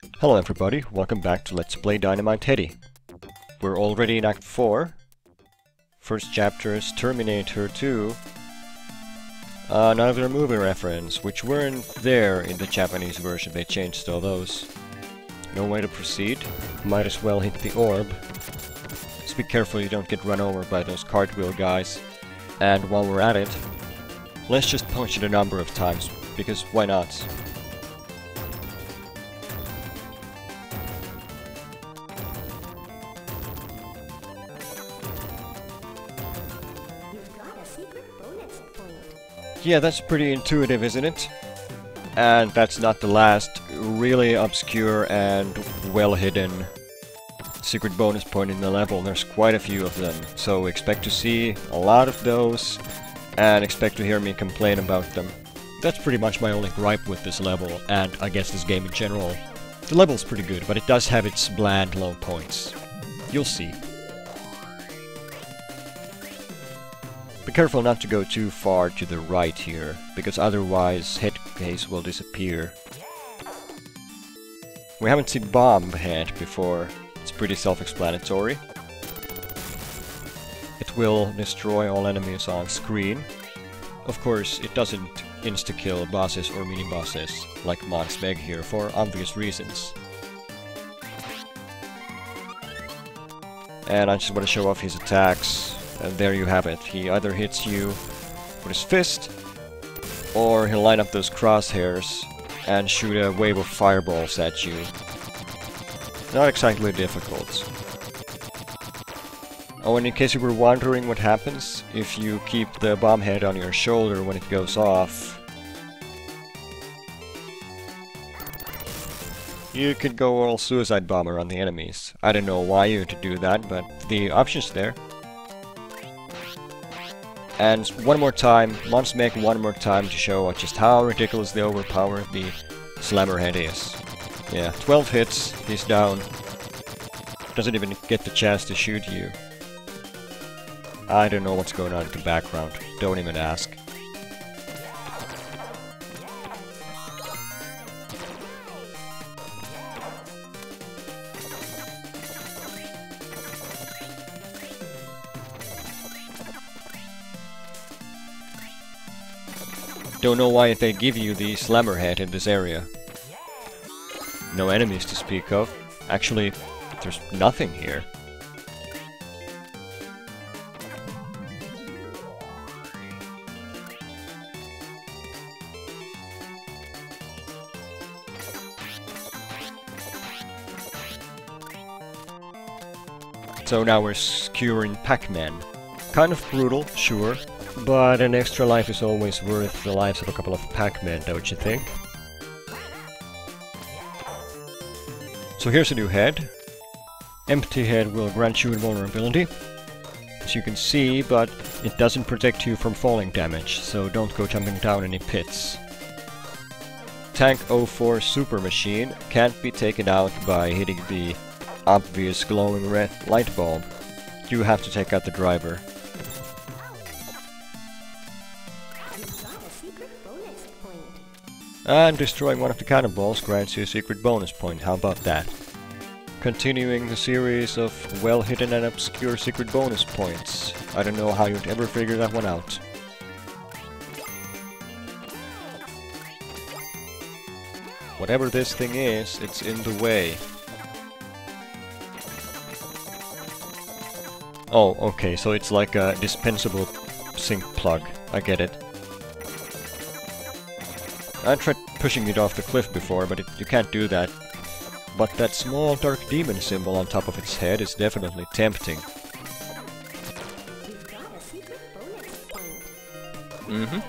Hello everybody, welcome back to Let's Play Dynamite Headdy. We're already in Act 4. First chapter is Terminator 2. Another movie reference, which weren't there in the Japanese version, they changed all those. No way to proceed, might as well hit the orb. Just be careful you don't get run over by those cartwheel guys. And while we're at it, let's just punch it a number of times, because why not? Yeah, that's pretty intuitive, isn't it? And that's not the last really obscure and well-hidden secret bonus point in the level. There's quite a few of them, so expect to see a lot of those, and expect to hear me complain about them. That's pretty much my only gripe with this level, and I guess this game in general. The level's pretty good, but it does have its bland low points. You'll see. Be careful not to go too far to the right here, because otherwise head case will disappear. We haven't seen bomb head before. It's pretty self-explanatory. It will destroy all enemies on screen. Of course, it doesn't insta-kill bosses or mini-bosses, like Mons Meg here, for obvious reasons. And I just want to show off his attacks. And there you have it. He either hits you with his fist, or he'll line up those crosshairs and shoot a wave of fireballs at you. Not exactly difficult. Oh, and in case you were wondering what happens if you keep the bomb head on your shoulder when it goes off, you could go all suicide bomber on the enemies. I don't know why you would do that, but the option's there. And one more time, Mons Meg one more time to show just how ridiculously overpowered the Slammer Head is. Yeah, 12 hits, he's down. Doesn't even get the chance to shoot you. I don't know what's going on in the background, don't even ask. Don't know why they give you the Slammer Head in this area. No enemies to speak of. Actually, there's nothing here. So now we're skewering Pac-Man. Kind of brutal, sure. But an extra life is always worth the lives of a couple of Pac-Men, don't you think? So here's a new head. Empty head will grant you invulnerability, as you can see, but it doesn't protect you from falling damage, so don't go jumping down any pits. Tank 04 Super Machine can't be taken out by hitting the obvious glowing red light bulb. You have to take out the driver. And destroying one of the cannonballs grants you a secret bonus point, how about that? Continuing the series of well-hidden and obscure secret bonus points. I don't know how you'd ever figure that one out. Whatever this thing is, it's in the way. Oh, okay, so it's like a dispensable sink plug. I get it. I tried pushing it off the cliff before, but you can't do that. But that small dark demon symbol on top of its head is definitely tempting. Mm-hmm.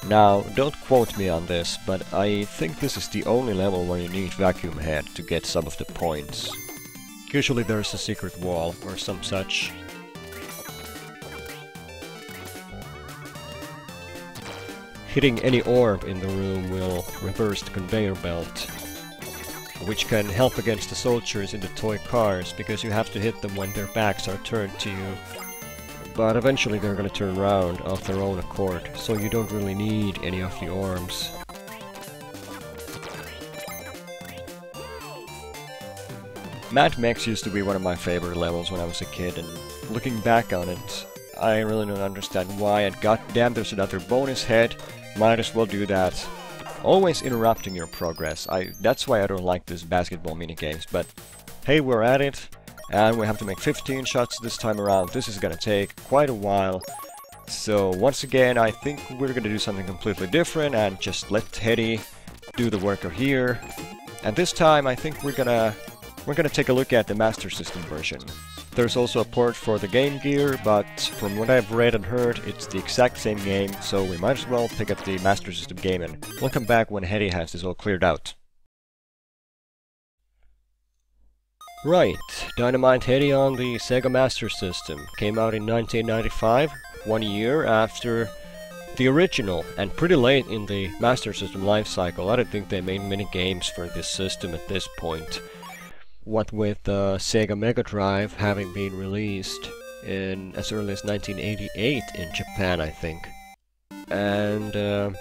Now, don't quote me on this, but I think this is the only level where you need Vacuum Head to get some of the points. Usually there's a secret wall or some such. Hitting any orb in the room will reverse the conveyor belt. which can help against the soldiers in the toy cars, because you have to hit them when their backs are turned to you. But eventually they're gonna turn around of their own accord, so you don't really need any of the arms. Mad Max used to be one of my favorite levels when I was a kid, and looking back on it, I really don't understand why, and goddamn there's another bonus head, might as well do that. Always interrupting your progress. That's why I don't like this basketball minigames, but hey, we're at it, and we have to make 15 shots this time around. This is gonna take quite a while, so once again I think we're gonna do something completely different and just let Headdy do the work here. And this time I think we're gonna take a look at the Master System version. There's also a port for the Game Gear, but from what I've read and heard, it's the exact same game, so we might as well pick up the Master System game, and we'll come back when Headdy has this all cleared out. Right, Dynamite Headdy on the Sega Master System came out in 1995, 1 year after the original, and pretty late in the Master System life cycle. I don't think they made many games for this system at this point. What with the Sega Mega Drive having been released in as early as 1988 in Japan, I think. And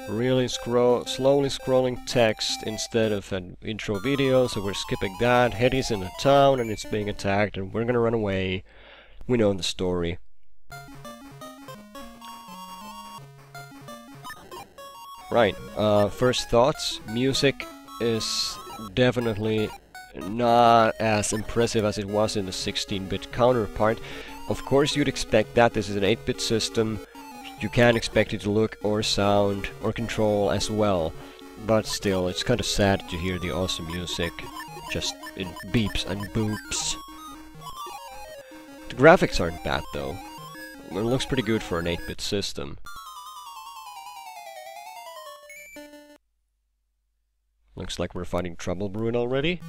really slowly scrolling text instead of an intro video, so we're skipping that. Headdy's in a town and it's being attacked and we're gonna run away. We know the story. Right, first thoughts. Music is definitely not as impressive as it was in the 16-bit counterpart. Of course you'd expect that, this is an 8-bit system. You can't expect it to look or sound or control as well. But still, it's kind of sad to hear the awesome music just in beeps and boops. The graphics aren't bad though. It looks pretty good for an 8-bit system. Looks like we're fighting Trouble Bruin already.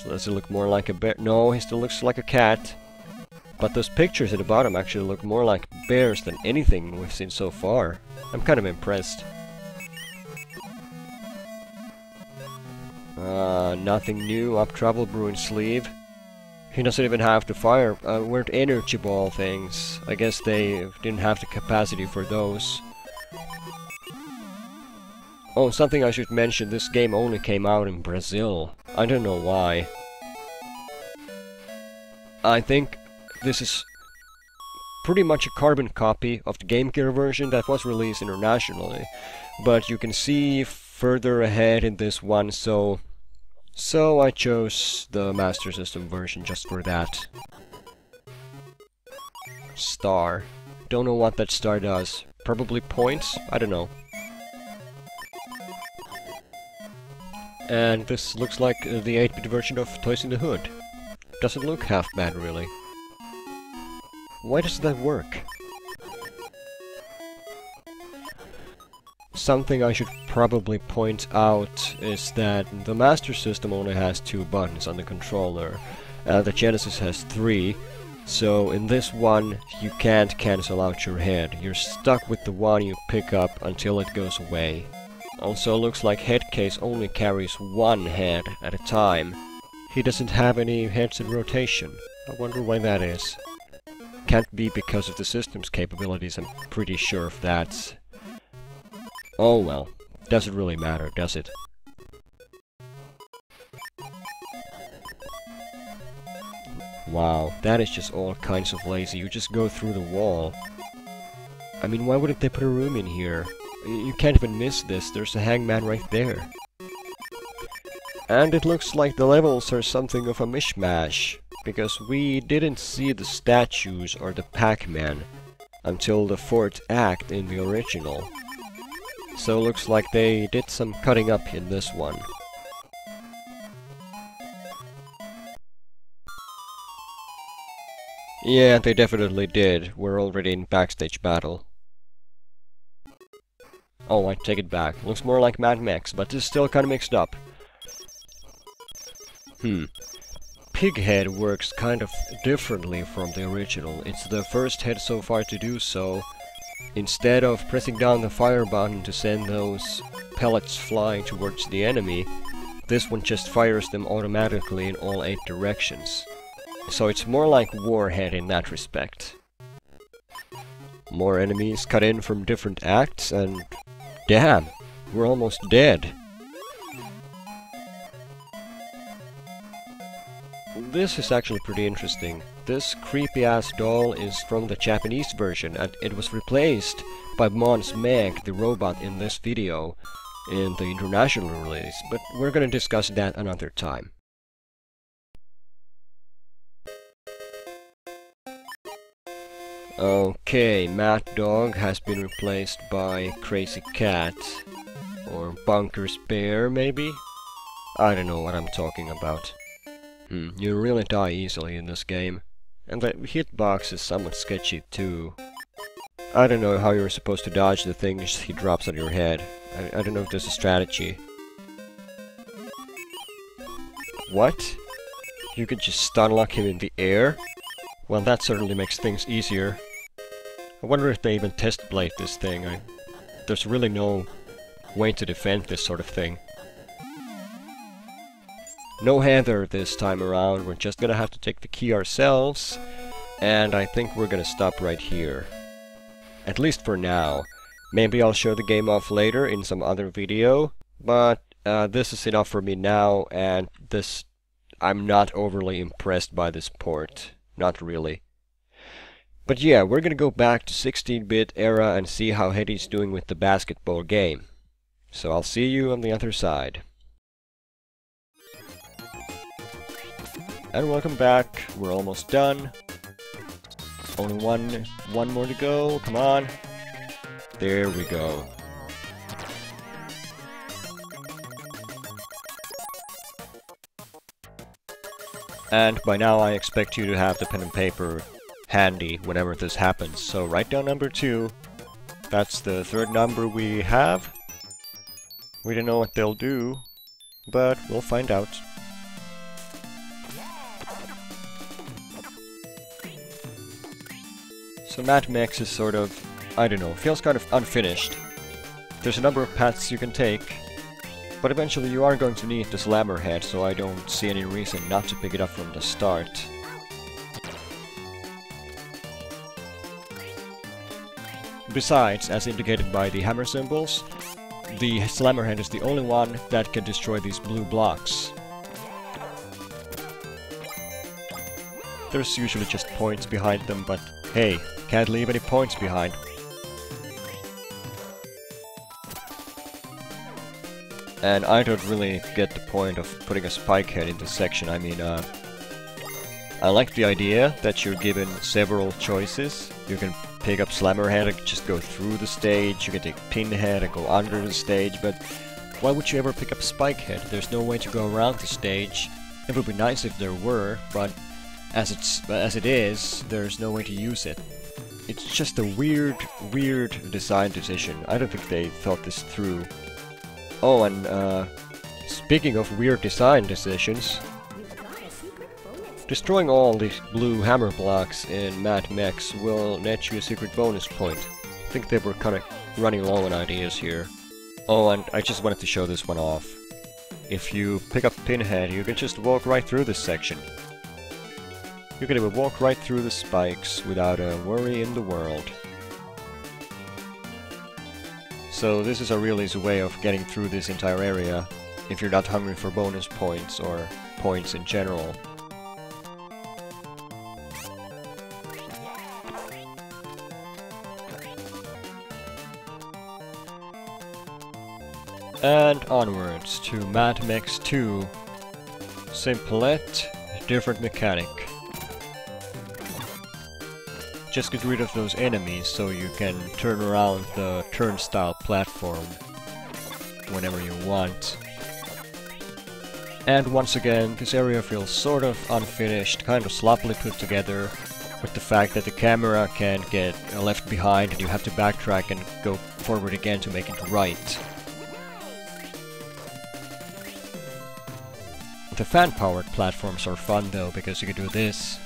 Does it look more like a bear? No, he still looks like a cat. But those pictures at the bottom actually look more like bears than anything we've seen so far. I'm kind of impressed. Nothing new up Trouble Bruin's sleeve. He doesn't even have the fire, weren't energy ball things. I guess they didn't have the capacity for those. Oh, something I should mention, this game only came out in Brazil. I don't know why. I think this is pretty much a carbon copy of the Game Gear version that was released internationally. But you can see further ahead in this one, so I chose the Master System version just for that. Star. Don't know what that star does. Probably points? I don't know. And this looks like the 8-bit version of Toys in the Hood. Doesn't look half bad, really. Why does that work? Something I should probably point out is that the Master System only has 2 buttons on the controller. The Genesis has 3. So in this one, you can't cancel out your head. You're stuck with the one you pick up until it goes away. Also looks like Headcase only carries 1 head at a time. He doesn't have any heads in rotation. I wonder why that is. Can't be because of the system's capabilities, I'm pretty sure of that. Oh well, doesn't really matter, does it? Wow, that is just all kinds of lazy. You just go through the wall. I mean, why wouldn't they put a room in here? You can't even miss this, there's a hangman right there. And it looks like the levels are something of a mishmash, because we didn't see the statues or the Pac-Man until the 4th act in the original. So it looks like they did some cutting up in this one. Yeah, they definitely did. We're already in backstage battle. Oh, I take it back. Looks more like Mad Max, but it's still kinda mixed up. Pighead works kind of differently from the original. It's the first head so far to do so. Instead of pressing down the fire button to send those pellets flying towards the enemy, this one just fires them automatically in all 8 directions. So it's more like Warhead in that respect. More enemies cut in from different acts, and damn, we're almost dead. This is actually pretty interesting. This creepy-ass doll is from the Japanese version, and it was replaced by Mons Meg, the robot in this video, in the international release, but we're gonna discuss that another time. Okay, Mad Dog has been replaced by Crazy Cat, or Bunkers Bear, maybe? I don't know what I'm talking about. You really die easily in this game. And the hitbox is somewhat sketchy too. I don't know how you're supposed to dodge the things he drops on your head. I don't know if there's a strategy. What? You could just stun lock him in the air? Well, that certainly makes things easier. I wonder if they even test blade this thing. There's really no way to defend this sort of thing. No Heather this time around, we're just gonna have to take the key ourselves, and I think we're gonna stop right here. At least for now. Maybe I'll show the game off later in some other video, but this is enough for me now, and I'm not overly impressed by this port. Not really. But yeah, we're gonna go back to 16-bit era and see how Headdy's doing with the basketball game. So I'll see you on the other side. And welcome back. We're almost done. Only one more to go. Come on. There we go. And by now I expect you to have the pen and paper handy whenever this happens. So write down number 2. That's the 3rd number we have. We don't know what they'll do, but we'll find out. So Mad Max is sort of, I don't know, feels kind of unfinished. There's a number of paths you can take, but eventually you are going to need the slammer head, so I don't see any reason not to pick it up from the start. Besides, as indicated by the hammer symbols, the slammer head is the only one that can destroy these blue blocks. There's usually just points behind them, but hey, can't leave any points behind. And I don't really get the point of putting a spike head in this section. I mean, I like the idea that you're given several choices. You can pick up slammer head and just go through the stage, you can take pinhead and go under the stage, but why would you ever pick up spike head? There's no way to go around the stage. It would be nice if there were, but as it is, there's no way to use it. It's just a weird design decision. I don't think they thought this through. Oh, and speaking of weird design decisions, destroying all these blue hammer blocks in Mad Max will net you a secret bonus point. I think they were kind of running low on ideas here. Oh, and I just wanted to show this one off. If you pick up Pinhead, you can just walk right through this section. You can even walk right through the spikes without a worry in the world. So this is a real easy way of getting through this entire area if you're not hungry for bonus points or points in general. And onwards to Mad Max 2. Simplette, different mechanic. Just get rid of those enemies so you can turn around the turnstile platform whenever you want. And once again, this area feels sort of unfinished, kind of sloppily put together, with the fact that the camera can get left behind and you have to backtrack and go forward again to make it right. The fan-powered platforms are fun though, because you can do this.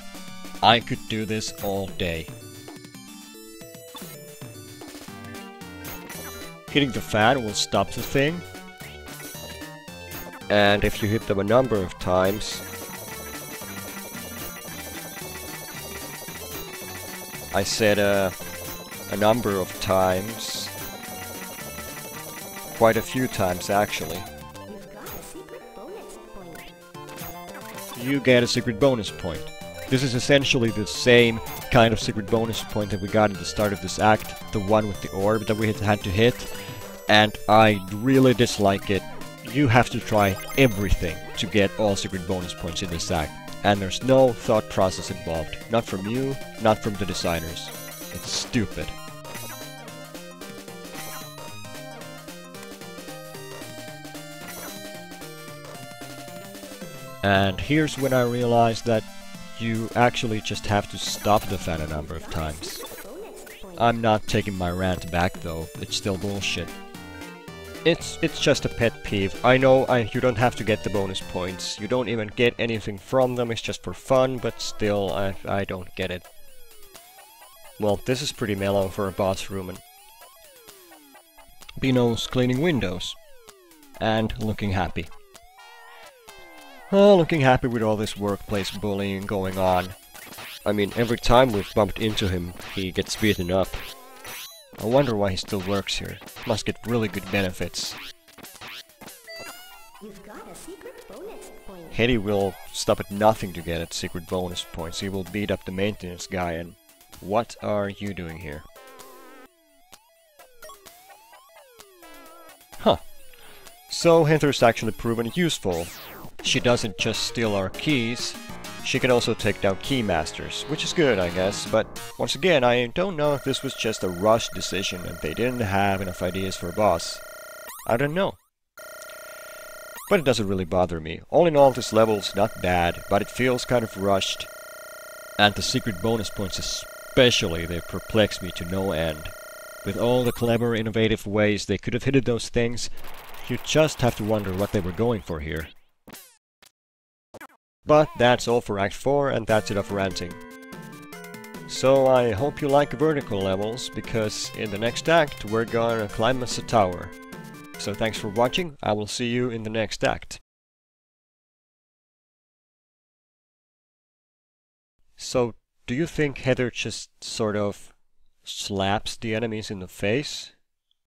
I could do this all day. Hitting the fan will stop the thing. And if you hit them a number of times, I said a number of times, quite a few times actually, you get a secret bonus point. This is essentially the same kind of secret bonus point that we got at the start of this act, the one with the orb that we had to hit, and I really dislike it. You have to try everything to get all secret bonus points in this act, and there's no thought process involved. Not from you, not from the designers. It's stupid. And here's when I realized that you actually just have to stop the fan a number of times. I'm not taking my rant back though, it's still bullshit. It's just a pet peeve. I know you don't have to get the bonus points, you don't even get anything from them, it's just for fun, but still, I don't get it. Well, this is pretty mellow for a boss room, and Bino's cleaning windows. And looking happy. Oh, looking happy with all this workplace bullying going on. I mean, every time we've bumped into him, he gets beaten up. I wonder why he still works here. Must get really good benefits. You've got a secret bonus point. Headdy will stop at nothing to get at secret bonus points. He will beat up the maintenance guy, and what are you doing here? Huh. So Heather's actually proven useful. She doesn't just steal our keys, she can also take down keymasters, which is good, I guess, but once again, I don't know if this was just a rushed decision and they didn't have enough ideas for a boss. I don't know. But it doesn't really bother me. All in all, this level's not bad, but it feels kind of rushed. And the secret bonus points especially, they perplex me to no end. With all the clever, innovative ways they could have hidden those things, you just have to wonder what they were going for here. But that's all for Act 4, and that's enough ranting. So I hope you like vertical levels, because in the next act we're gonna climb us a tower. So thanks for watching, I will see you in the next act. So, do you think Heather just sort of slaps the enemies in the face?